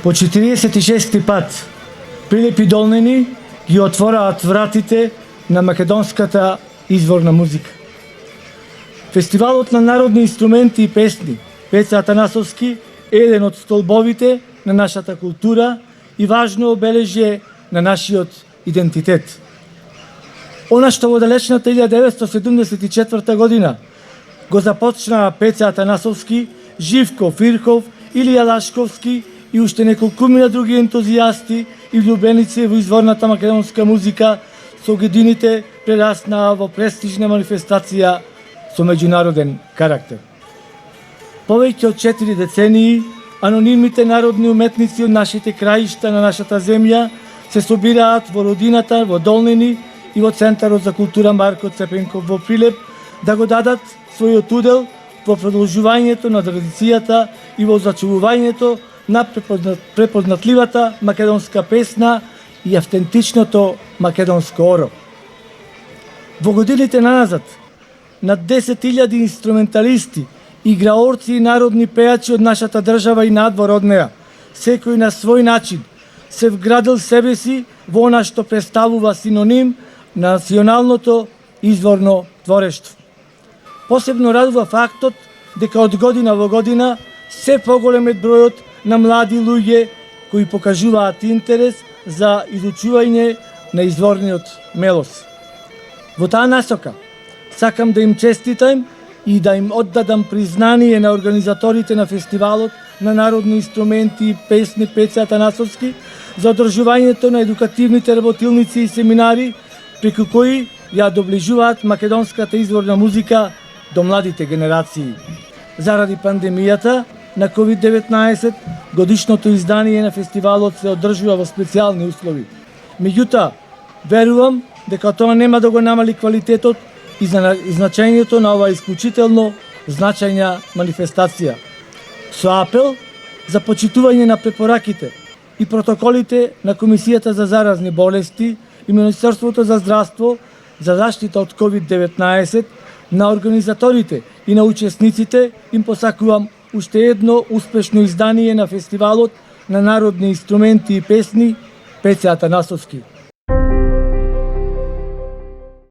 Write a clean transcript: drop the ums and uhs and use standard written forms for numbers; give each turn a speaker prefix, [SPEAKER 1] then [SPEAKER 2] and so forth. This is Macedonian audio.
[SPEAKER 1] По 46-ти пат Прилепи Долнени ги отвораат вратите на македонската изворна музика. Фестивалот на народни инструменти и песни Пеца Атанасовски е еден од столбовите на нашата култура и важно обележје на нашиот идентитет. Она што во далечната 1974 година го започнаа Пеца Атанасовски, Живко Фирков, Илија Лашковски и уште неколкумина други ентузијасти и влюбеници во изворната македонска музика, со годините прераснаа во престижна манифестација со меѓународен карактер. Повеќе од 4 децении, анонимните народни уметници од нашите краишта на нашата земја се собираат во родината, во Долнени и во Центарот за култура Марко Цепенков во Прилеп да го дадат својот удел во продолжувањето на традицијата и во зачувувањето на препознатливата македонска песна и автентичното македонско оро. Во годините наназад, над 10.000 инструменталисти, играорци и народни пејачи од нашата држава и надвор од неа, секој на свој начин, се вградил себе си во она што представува синоним на националното изворно творештво. Посебно радува фактот дека од година во година се поголем е бројот на млади луѓе кои покажуваат интерес за изучување на изворниот мелос. Во таа насока сакам да им честитам и да им оддадам признание на организаторите на фестивалот на народни инструменти и песни Пеца Атанасовски за одржувањето на едукативните работилници и семинари преку кои ја доближуваат македонската изворна музика до младите генерации. Заради пандемијата на COVID-19, годишното издание на фестивалот се одржува во специјални услови. Меѓутоа, верувам дека тоа нема да го намали квалитетот и значењето на оваа исклучително значајна манифестација. Со апел за почитување на препораките и протоколите на Комисијата за заразни болести и Министерството за здравство за заштита од COVID-19, на организаторите и на учесниците им посакувам уште едно успешно издание на фестивалот на народни инструменти и песни Пеца Атанасовски.